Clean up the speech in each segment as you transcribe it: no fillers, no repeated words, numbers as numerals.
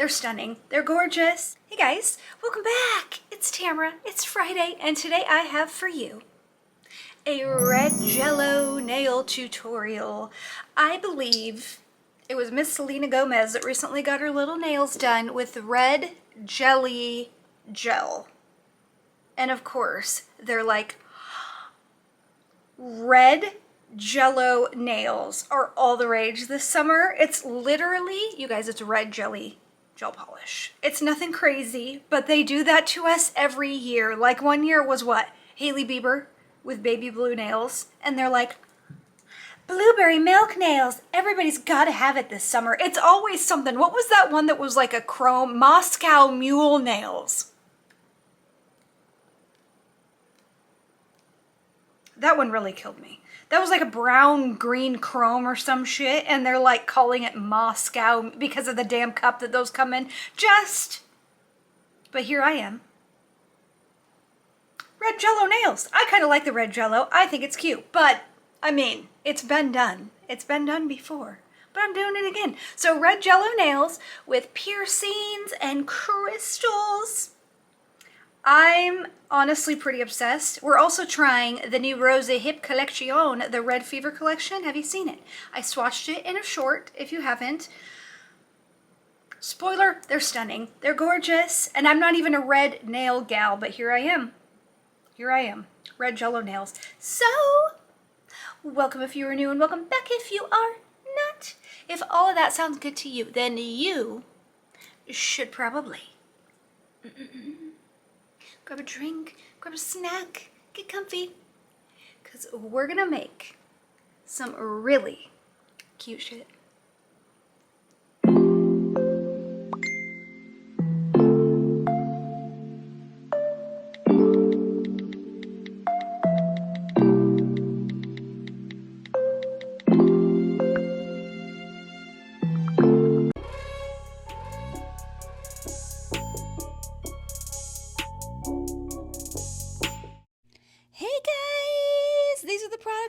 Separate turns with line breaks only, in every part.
they're stunning, they're gorgeous. Hey guys, welcome back. It's Tamara, it's Friday, and today I have for you a red Jello nail tutorial. I believe it was Miss Selena Gomez that recently got her little nails done with red jelly gel. And of course, they're like red Jello nails are all the rage this summer. It's literally, you guys, it's red jelly gel polish. It's nothing crazy, but they do that to us every year. Like one year it was what? Hailey Bieber with baby blue nails. And they're like, blueberry milk nails. Everybody's got to have it this summer. It's always something. What was that one that was like a chrome? Moscow mule nails. That one really killed me. That was like a brown green chrome or some shit, and they're like calling it Moscow because of the damn cup that those come in. But here I am. Red Jello nails. I kind of like the red Jello. I think it's cute, but I mean, it's been done. It's been done before, but I'm doing it again. So red Jello nails with piercings and crystals. I'm honestly pretty obsessed. We're also trying the new Rose Hip Collection, the Red Fever collection. Have you seen it? I swatched it in a short, if you haven't. Spoiler, they're stunning. They're gorgeous. And I'm not even a red nail gal, but here I am. Here I am. Red Jello nails. So, welcome if you are new and welcome back if you are not. If all of that sounds good to you, then you should probably grab a drink, grab a snack, get comfy, because we're gonna make some really cute shit.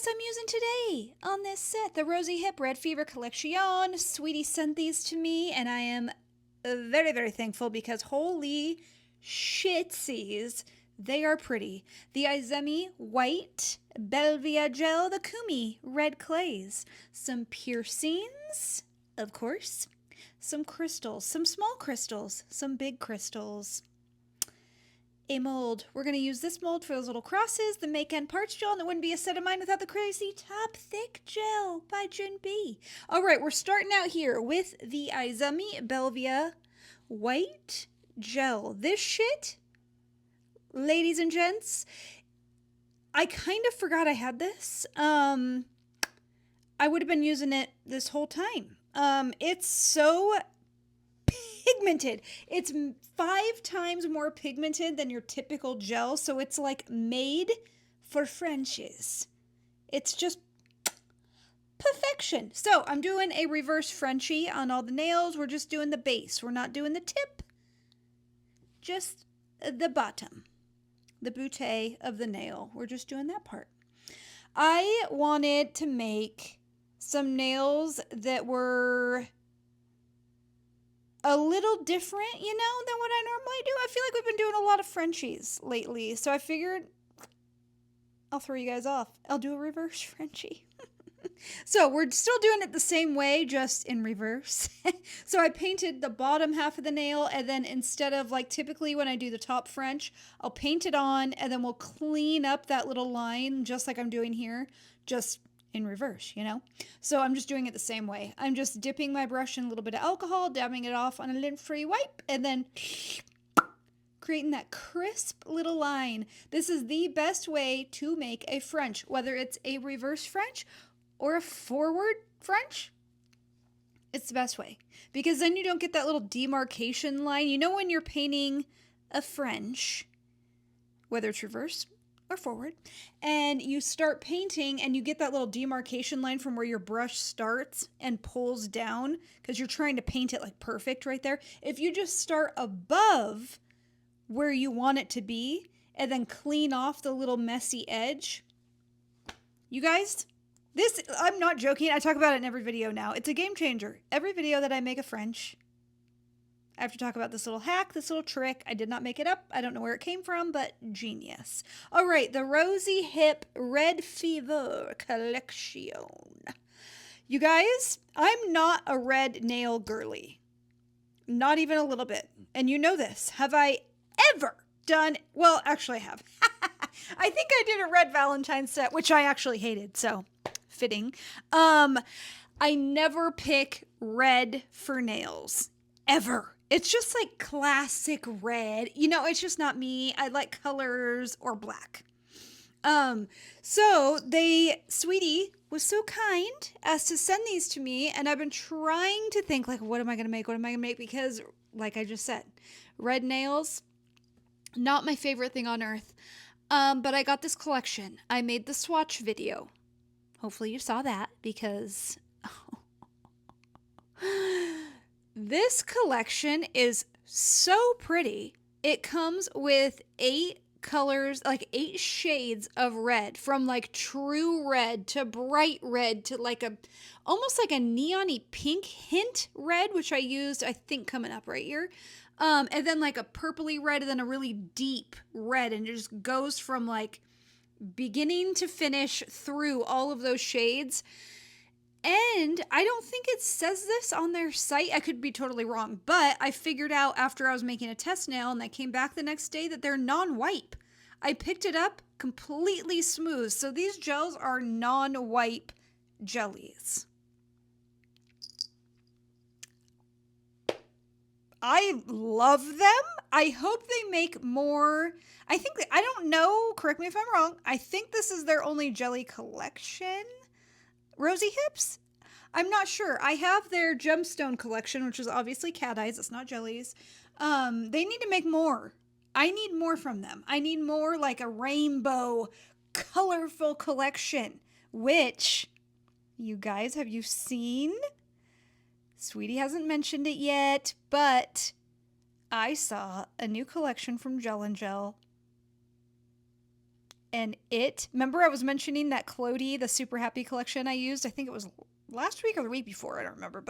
I'm using today on this set, the Rosy Hip Red Fever Collection. Sweetie sent these to me, and I am very, very thankful because holy shitsies, they are pretty. The Ggumi white Belvia gel, the Ggumi red clays, some piercings, of course, some crystals, some small crystals, some big crystals. A mold. We're going to use this mold for those little crosses, the make end parts gel, and it wouldn't be a set of mine without the crazy top thick gel by Jin B. All right, we're starting out here with the Ggumi Belvia white gel. This shit, ladies and gents, I kind of forgot I had this. I would have been using it this whole time. It's so pigmented. It's 5 times more pigmented than your typical gel, so it's like made for Frenchies. It's just perfection. So I'm doing a reverse Frenchie on all the nails. We're just doing the base. We're not doing the tip, just the bottom, the bootay of the nail. We're just doing that part. I wanted to make some nails that were a little different, you know, than what I normally do. I feel like we've been doing a lot of Frenchies lately, so I figured I'll throw you guys off. I'll do a reverse Frenchie. So we're still doing it the same way, just in reverse. So I painted the bottom half of the nail, and then instead of like typically when I do the top French, I'll paint it on, and then we'll clean up that little line just like I'm doing here, just in reverse, you know? So I'm just doing it the same way. I'm just dipping my brush in a little bit of alcohol, dabbing it off on a lint-free wipe, and then creating that crisp little line. This is the best way to make a French, whether it's a reverse French or a forward French. It's the best way, because then you don't get that little demarcation line. You know, when you're painting a French, whether it's reverse or forward, and you start painting and you get that little demarcation line from where your brush starts and pulls down because you're trying to paint it like perfect right there. If you just start above where you want it to be and then clean off the little messy edge, you guys, this, I'm not joking, I talk about it in every video now. It's a game changer. Every video that I make a French, I have to talk about this little hack, this little trick. I did not make it up. I don't know where it came from, but genius. All right, the Rosy Hip Red Fever Collection. You guys, I'm not a red nail girly. Not even a little bit. And you know this. Have I ever done... Well, actually I have. I think I did a red Valentine's set, which I actually hated, so fitting. I never pick red for nails. Ever. It's just like classic red. You know, it's just not me. I like colors or black. So Sweetie was so kind as to send these to me, and I've been trying to think, like, what am I going to make? What am I going to make? Because, like I just said, red nails, not my favorite thing on earth. But I got this collection. I made the swatch video. Hopefully you saw that, because this collection is so pretty. It comes with 8 colors, like 8 shades of red, from like true red to bright red to like almost like a neon-y pink hint red, which I used, I think, coming up right here. And then like a purpley red, and then a really deep red, and it just goes from like beginning to finish through all of those shades. And I don't think it says this on their site. I could be totally wrong, but I figured out after I was making a test nail and I came back the next day that they're non-wipe. I picked it up completely smooth. So these gels are non-wipe jellies. I love them. I hope they make more. I don't know, correct me if I'm wrong. I think this is their only jelly collection. Rosy Hips? I'm not sure. I have their gemstone collection, which is obviously cat eyes. It's not jellies. They need to make more. I need more from them. I need more like a rainbow, colorful collection, which, you guys, have you seen? Sweetie hasn't mentioned it yet, but I saw a new collection from Gel and Gel. And remember I was mentioning that Clodie, the Super Happy collection I used? I think it was last week or the week before, I don't remember.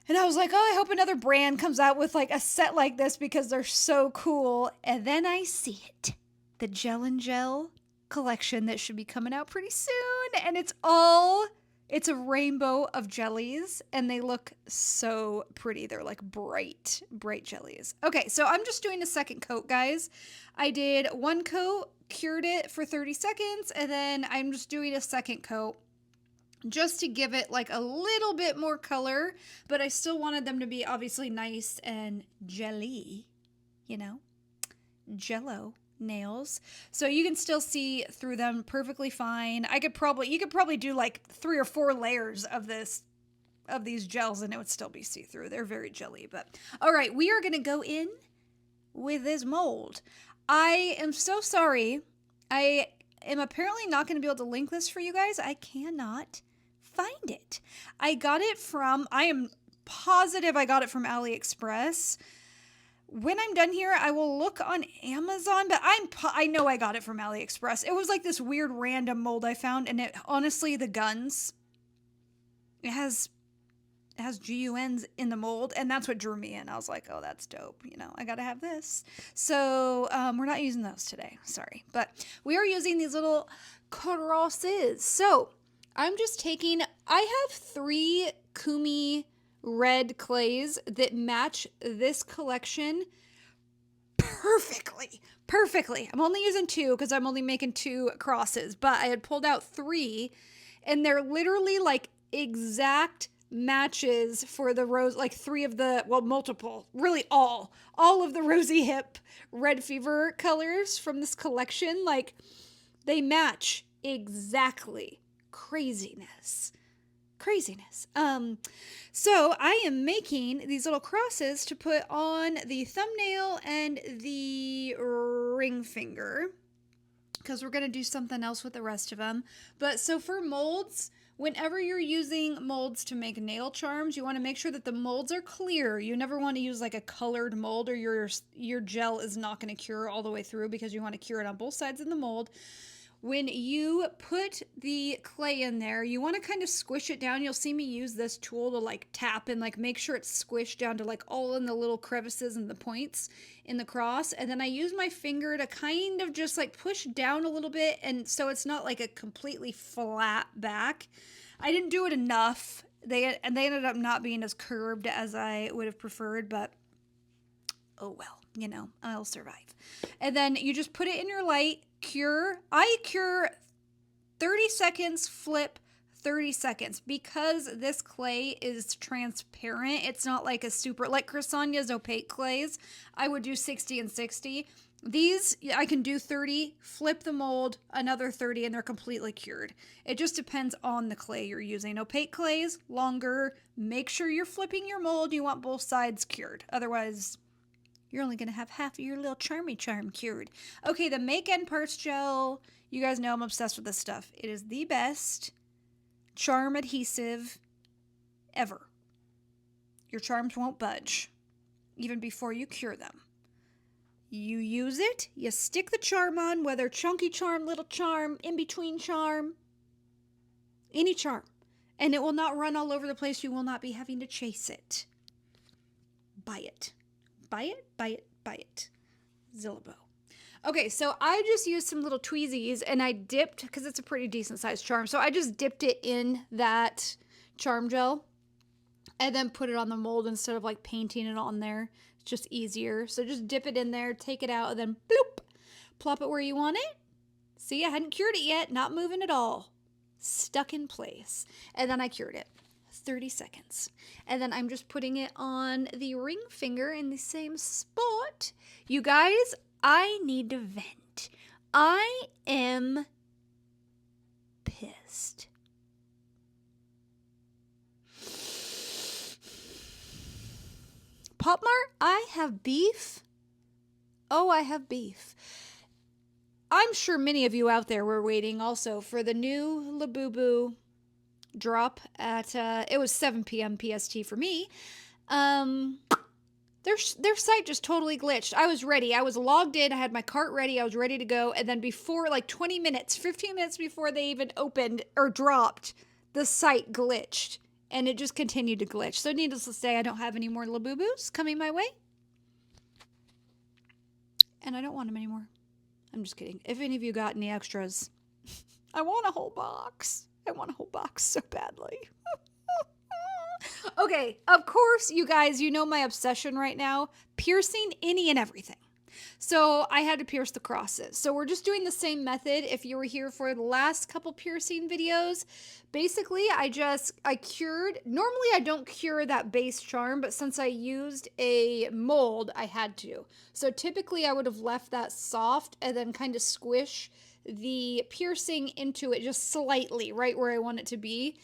And I was like, oh, I hope another brand comes out with like a set like this because they're so cool. And then I see it. The Gel and Gel collection that should be coming out pretty soon. And it's a rainbow of jellies, and they look so pretty. They're like bright, bright jellies. Okay, so I'm just doing a second coat, guys. I did one coat, cured it for 30 seconds, and then I'm just doing a second coat just to give it like a little bit more color, but I still wanted them to be obviously nice and jelly, you know, Jello nails, so you can still see through them perfectly fine. You could probably do like 3 or 4 layers of these gels and it would still be see-through. They're very jelly. But all right, we are gonna go in with this mold. I am so sorry. I am apparently not going to be able to link this for you guys. I cannot find it. I am positive I got it from AliExpress. When I'm done here, I will look on Amazon, but I know I got it from AliExpress. It was like this weird random mold I found, and honestly, the guns, it has GUNs in the mold, and that's what drew me in. I was like, oh, that's dope. You know, I got to have this. So we're not using those today. Sorry. But we are using these little crosses. So I'm just I have 3 Ggumi red clays that match this collection perfectly. I'm only using 2 because I'm only making 2 crosses, but I had pulled out 3, and they're literally like exact matches for the rose, like 3 of the, well, multiple, really all of the Rosy Hip Red Fever colors from this collection. Like, they match exactly. Craziness. So I am making these little crosses to put on the thumbnail and the ring finger, because we're going to do something else with the rest of them. But so for molds, whenever you're using molds to make nail charms, you want to make sure that the molds are clear. You never want to use like a colored mold, or your gel is not going to cure all the way through, because you want to cure it on both sides of the mold. when you put the clay in there, you want to kind of squish it down. You'll see me use this tool to like tap and like make sure it's squished down to like all in the little crevices and the points in the cross. And then I use my finger to kind of just like push down a little bit, and so it's not like a completely flat back. I didn't do it enough. They ended up not being as curved as I would have preferred, but oh well, you know, I'll survive. And then you just put it in your light, cure. I cure 30 seconds, flip 30 seconds. Because this clay is transparent, it's not like a super, like Cresonia's opaque clays, I would do 60 and 60. These, I can do 30, flip the mold, another 30, and they're completely cured. It just depends on the clay you're using. Opaque clays, longer. Make sure you're flipping your mold. You want both sides cured. Otherwise, you're only going to have half of your little charmy charm cured. Okay, the Make End Parts Gel. You guys know I'm obsessed with this stuff. It is the best charm adhesive ever. Your charms won't budge, even before you cure them. You use it, you stick the charm on, whether chunky charm, little charm, in-between charm, any charm. And it will not run all over the place. You will not be having to chase it. Buy it. Buy it, buy it, buy it. Zillabo. Okay, so I just used some little tweezies and I dipped, because it's a pretty decent sized charm, so I just dipped it in that charm gel and then put it on the mold instead of like painting it on there. It's just easier. So just dip it in there, take it out, and then bloop, plop it where you want it. See, I hadn't cured it yet, not moving at all. Stuck in place. And then I cured it. 30 seconds. And then I'm just putting it on the ring finger in the same spot. You guys, I need to vent. I am pissed. Pop Mart, I have beef. Oh, I have beef. I'm sure many of you out there were waiting also for the new Labubu drop at it was 7 p.m. PST for me. Their site just totally glitched. I was ready. I was logged in. I had my cart ready. I was ready to go. And then before, like 20 minutes, 15 minutes before they even opened or dropped, the site glitched. And it just continued to glitch. So needless to say, I don't have any more Labubus coming my way. And I don't want them anymore. I'm just kidding. If any of you got any extras, I want a whole box. I want a whole box so badly. Okay, of course, you guys, you know my obsession right now. Piercing any and everything. So I had to pierce the crosses. So we're just doing the same method. If you were here for the last couple piercing videos, basically I cured. Normally I don't cure that base charm, but since I used a mold, I had to. So typically I would have left that soft and then kind of squish the piercing into it just slightly, right where I want it to be.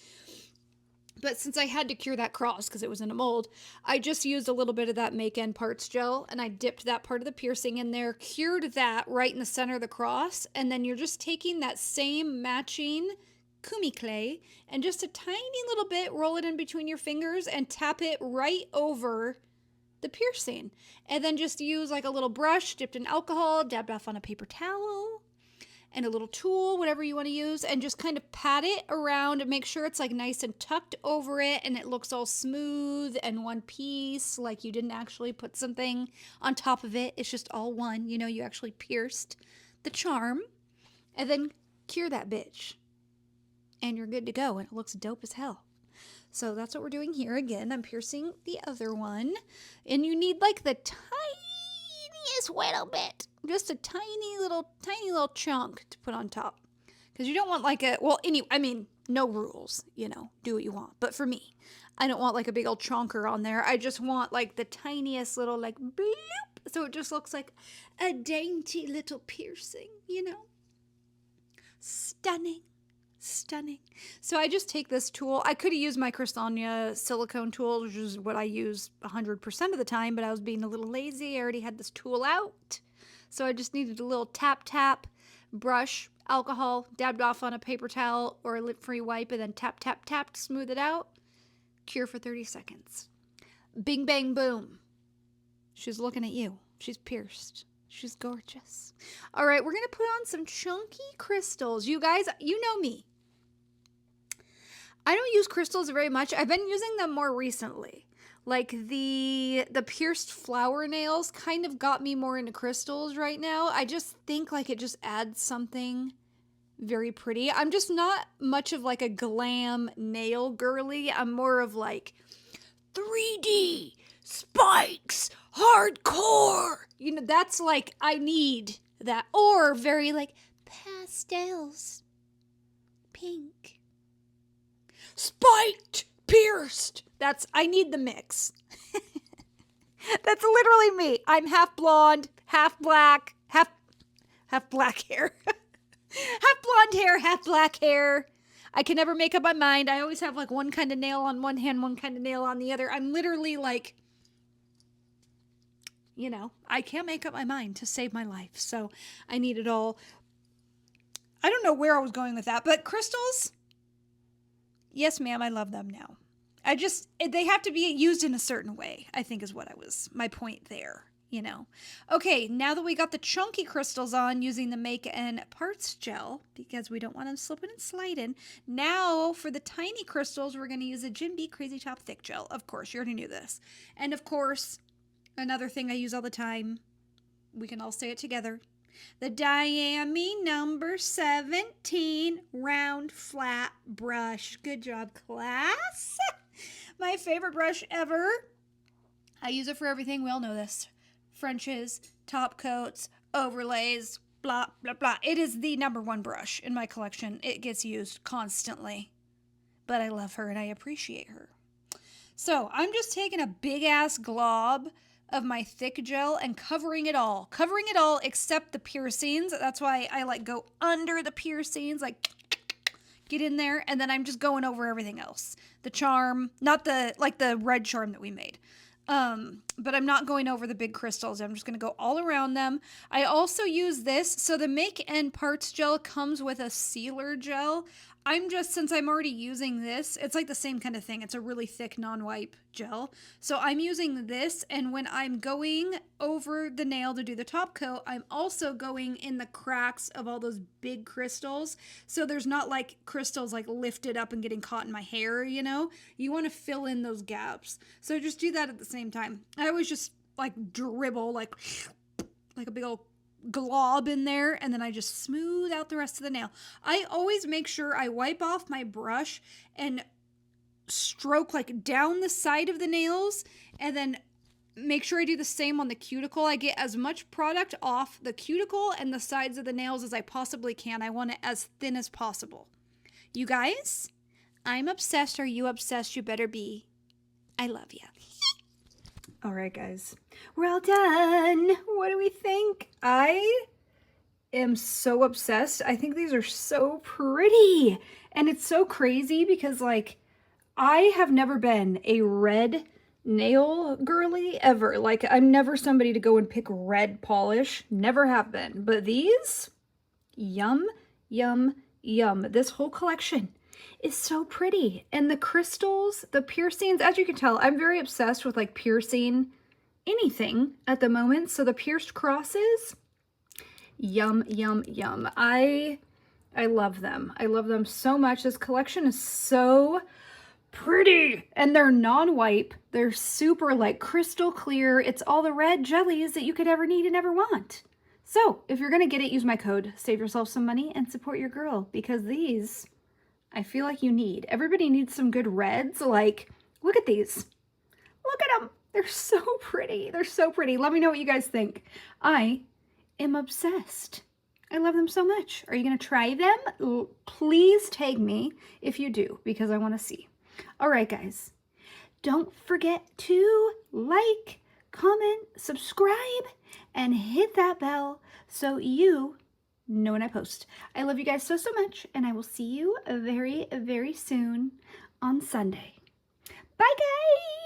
But since I had to cure that cross because it was in a mold, I just used a little bit of that Make End Parts Gel and I dipped that part of the piercing in there, cured that right in the center of the cross, and then you're just taking that same matching Ggumi clay and just a tiny little bit, roll it in between your fingers and tap it right over the piercing. And then just use like a little brush dipped in alcohol, dabbed off on a paper towel, and a little tool, whatever you want to use, and just kind of pat it around and make sure it's like nice and tucked over it and it looks all smooth and one piece, like you didn't actually put something on top of it. It's just all one. You know, you actually pierced the charm, and then cure that bitch. And you're good to go, and it looks dope as hell. So that's what we're doing here. Again, I'm piercing the other one, and you need like the tiniest little bit. Just a tiny little chunk to put on top. Because you don't want like no rules, you know, do what you want. But for me, I don't want like a big old chonker on there. I just want like the tiniest little like bloop. So it just looks like a dainty little piercing, you know. Stunning. So I just take this tool. I could have used my Cresonia silicone tool, which is what I use 100% of the time, but I was being a little lazy. I already had this tool out. So I just needed a little tap, brush, alcohol, dabbed off on a paper towel or a lint-free wipe, and then tap to smooth it out. Cure for 30 seconds. Bing, bang, boom. She's looking at you. She's pierced. She's gorgeous. All right, we're going to put on some chunky crystals. You guys, you know me. I don't use crystals very much. I've been using them more recently. Like the pierced flower nails kind of got me more into crystals right now. I just think like it just adds something very pretty. I'm just not much of like a glam nail girly. I'm more of like 3D spikes, hardcore. You know, that's like I need that. Or very like pastels, pink, spiked, pierced. I need the mix. That's literally me. I'm half blonde, half black, half black hair. Half blonde hair, half black hair. I can never make up my mind. I always have like one kind of nail on one hand, one kind of nail on the other. I'm literally like, you know, I can't make up my mind to save my life. So I need it all. I don't know where I was going with that, but crystals, yes, ma'am, I love them now. They have to be used in a certain way, I think is my point there, you know. Okay, now that we got the chunky crystals on using the Make and Parts gel, because we don't want them slipping and sliding, now for the tiny crystals, we're going to use a Ggumi Crazy Top Thick Gel. Of course, you already knew this. And of course, another thing I use all the time, we can all say it together, the Diami number 17 round flat brush. Good job, class. My favorite brush ever. I use it for everything. We all know this. Frenches, top coats, overlays, blah, blah, blah. It is the number one brush in my collection. It gets used constantly. But I love her and I appreciate her. So I'm just taking a big ass glob of my thick gel and covering it all except the piercings. That's why I like go under the piercings, like get in there, and then I'm just going over everything else. The charm, not the red charm that we made. But I'm not going over the big crystals. I'm just going to go all around them. I also use this. So the Make and Parts gel comes with a sealer gel. Since I'm already using this, it's like the same kind of thing. It's a really thick non-wipe gel. So I'm using this, and when I'm going over the nail to do the top coat, I'm also going in the cracks of all those big crystals. So there's not like crystals like lifted up and getting caught in my hair, you know? You want to fill in those gaps. So just do that at the same time. I always just like dribble like a big old glob in there, and then I just smooth out the rest of the nail. I always make sure I wipe off my brush and stroke like down the side of the nails, and then make sure I do the same on the cuticle. I get as much product off the cuticle and the sides of the nails as I possibly can. I want it as thin as possible. You guys, I'm obsessed. Are you obsessed? You better be. I love you. All right, guys, we're all done. What do we think? I am so obsessed. I think these are so pretty. And it's so crazy because, like, I have never been a red nail girly ever. Like, I'm never somebody to go and pick red polish. Never have been. But these, yum, yum, yum. This whole collection is so pretty. And the crystals, the piercings, as you can tell, I'm very obsessed with like piercing anything at the moment. So the pierced crosses, yum, yum, yum. I love them. I love them so much. This collection is so pretty. And they're non-wipe. They're super like crystal clear. It's all the red jellies that you could ever need and ever want. So if you're going to get it, use my code. Save yourself some money and support your girl, because these I feel like you need. Everybody needs some good reds. Like, look at these. Look at them. They're so pretty. They're so pretty. Let me know what you guys think. I am obsessed. I love them so much. Are you going to try them? Please tag me if you do, because I want to see. All right, guys. Don't forget to like, comment, subscribe, and hit that bell so you know when I post. I love you guys so much, and I will see you very, very soon on Sunday. Bye, guys!